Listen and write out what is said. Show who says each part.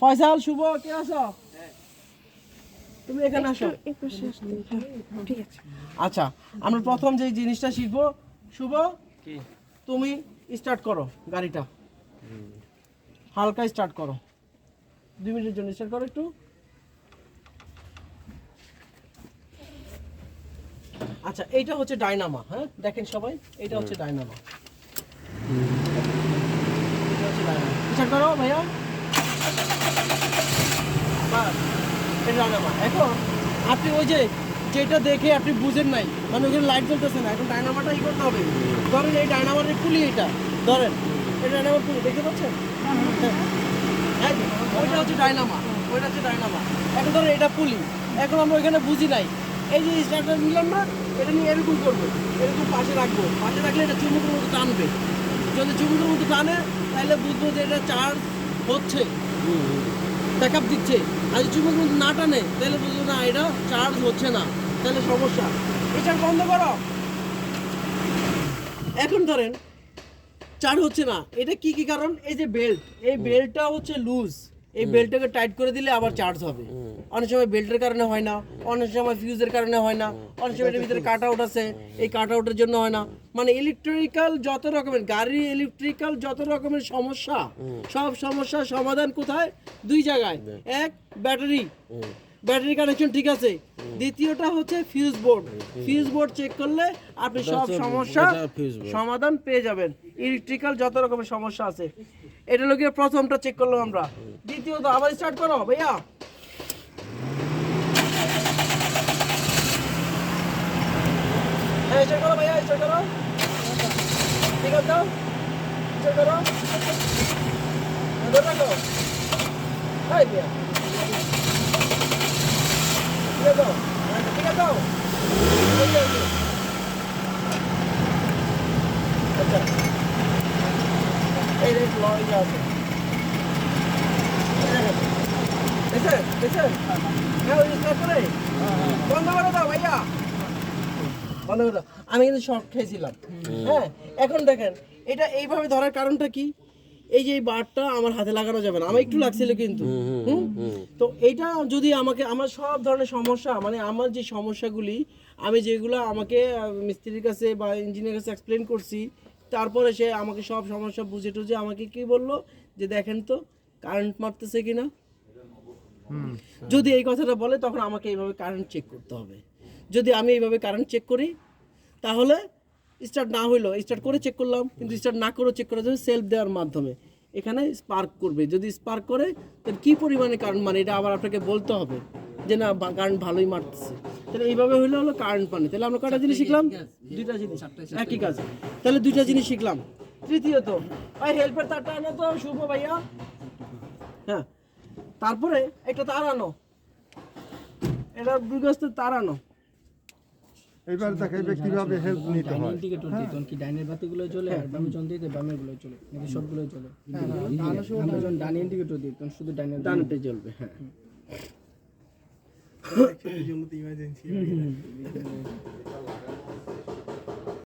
Speaker 1: ফয়সাল শুভ কে আছো? তুমি এখানে আসো।
Speaker 2: ঠিক আছে।
Speaker 1: আচ্ছা, আমরা প্রথম যে জিনিসটা শিখবো, শুভ তুমি স্টার্ট করো গাড়িটা, হালকা স্টার্ট করো, 2 মিনিটের জন্য স্টার্ট করো একটু। আচ্ছা, এইটা হচ্ছে ডায়নামা। হ্যাঁ, দেখেন সবাই, এটা হচ্ছে ডায়নামা। এটা হচ্ছে ডায়নামা। স্টার্ট করো ভাইয়া। বাস, এটা ডায়নামা। এখন আপনি ওই যে যেটা দেখে আপনি বুঝেন নাই, মানে ওখানে লাইট জ্বলতেছে না, এখন ডায়নামাটা ই করতে হবে। ধরেন এই ডায়নামারের পুলি, এটা ধরেন, এটা ডায়নামার পুলি দেখতে পাচ্ছেন? হ্যাঁ, ওইটা হচ্ছে ডায়নামা, ওইটা হচ্ছে ডায়নামা। এখন ধরেন এটা পুলি, এখন আমরা ওইখানে বুঝি নাই, এই যে স্টার্টার নিলাম না, এটা নিয়ে এরকম করবো, এরকম পাশে রাখবো, পাশে রাখলে এটা চুমুকের মতো টানবে। যদি চুমুকের মতো টানে তাহলে বুঝবো যে এটা চার্জ হচ্ছে, ব্যাকআপ দিচ্ছে। আর যদি চুমুকের মতো না টানে তাহলে বুঝবো না এটা চার্জ হচ্ছে না, তাহলে সমস্যা। এটা বন্ধ করো। এখন ধরেন চার্জ হচ্ছে না, এটা কি কি কারণ? এই যে বেল্ট, এই বেল্টটা হচ্ছে লুজ, এই বেল্টটাকে টাইট করে দিলে আবার চার্জ হবে। অনেক সময় বেল্টের কারণে হয় না, অনেক সময় ফিউজের কারণে হয় না, অনেক সময় এর ভিতরে কাট আউট আছে, এই কাট আউটের জন্য হয় না। মানে ইলেকট্রিক্যাল যত রকমের গাড়ি, ইলেকট্রিক্যাল যত রকমের সমস্যা, সব সমস্যার সমাধান কোথায়? 2 জায়গায়। এক, ব্যাটারি, ব্যাটারি কানেকশন ঠিক আছে। দ্বিতীয়টা হচ্ছে fuse board, fuse board check করলে আপনি সব সমস্যা সমাধান পেয়ে যাবেন। ইলেকট্রিক্যাল যত রকমের সমস্যা আছে, এটা লোকে প্রথমটা চেক করলাম আমরা। দ্বিতীয়ত আবার স্টার্ট করো ভাইয়া। হ্যাঁ, স্টার্ট করো ভাইয়া, স্টার্ট করো, ঠিক আছে, দাও স্টার্ট করো, ধরে রাখো। হাই ভাইয়া, ঠিক আছে, ঠিক আছে, আচ্ছা, এই রেট লয় আছে, দেখছেন? হ্যাঁ, ওই স্টার্ট করে বন্ধ করে দাও ভাইয়া, বন্ধ করে দাও। আমি কিন্তু শর্ট খেয়েছিলাম। হ্যাঁ, এখন দেখেন এটা এইভাবে ধরার কারণটা কি? এই যে এই বারটা আমার হাতে লাগানো যাবে না, আমার একটু লাগছিল কিন্তু। তো এইটা যদি আমাকে, আমার সব ধরনের সমস্যা, মানে আমার যে সমস্যাগুলি, আমি যেগুলো আমাকে মিস্ত্রির কাছে বা ইঞ্জিনিয়ার কাছে এক্সপ্লেন করছি, তারপরে সে আমাকে সব সমস্যা বুঝে টুঝে আমাকে কি বললো যে দেখেন তো কারেন্ট মারতেছে কিনা। যদি এই কথাটা বলে তখন আমাকে এইভাবে কারেন্ট চেক করতে হবে। যদি আমি এইভাবে কারেন্ট চেক করি তাহলে স্টার্ট না হইলো, স্টার্ট করে চেক করলাম, কিন্তু স্টার্ট না করে চেক করা যাবে সেলফ দেওয়ার মাধ্যমে। এখানে স্পার্ক করবে, যদি স্পার্ক করে তাহলে কী পরিমাণে কারেন্ট মানে এটা আবার আপনাকে বলতে হবে যে না কারেন্ট ভালোই মারতেছে। তাহলে এইভাবে হলো কারেন্ট মানে। তাহলে আমরা কটা জিনিস শিখলাম? 2টা জিনিস, একই কাজ। তাহলে 2টা জিনিস শিখলাম। তৃতীয়ত ভাই হেল্পের তারটা আনো তো শুভ ভাইয়া। হ্যাঁ, তারপরে একটা তার আনো, এটা 2 গজের তার আনো।
Speaker 3: এইবার দেখাইবে কিভাবে হেল্প নিতে হয়।
Speaker 4: ইন্ডিকেটর দিই তখন কি ডাইনের বাতিগুলো জ্বলে আর বামে জন দিতে বামের গুলো জ্বলে, নাকি সবগুলো জ্বলে? আমরা যখন ডানে ইন্ডিকেটর দিই তখন শুধু
Speaker 1: ডানেরটা জ্বলবে। হ্যাঁ,
Speaker 3: ইমার্জেন্সি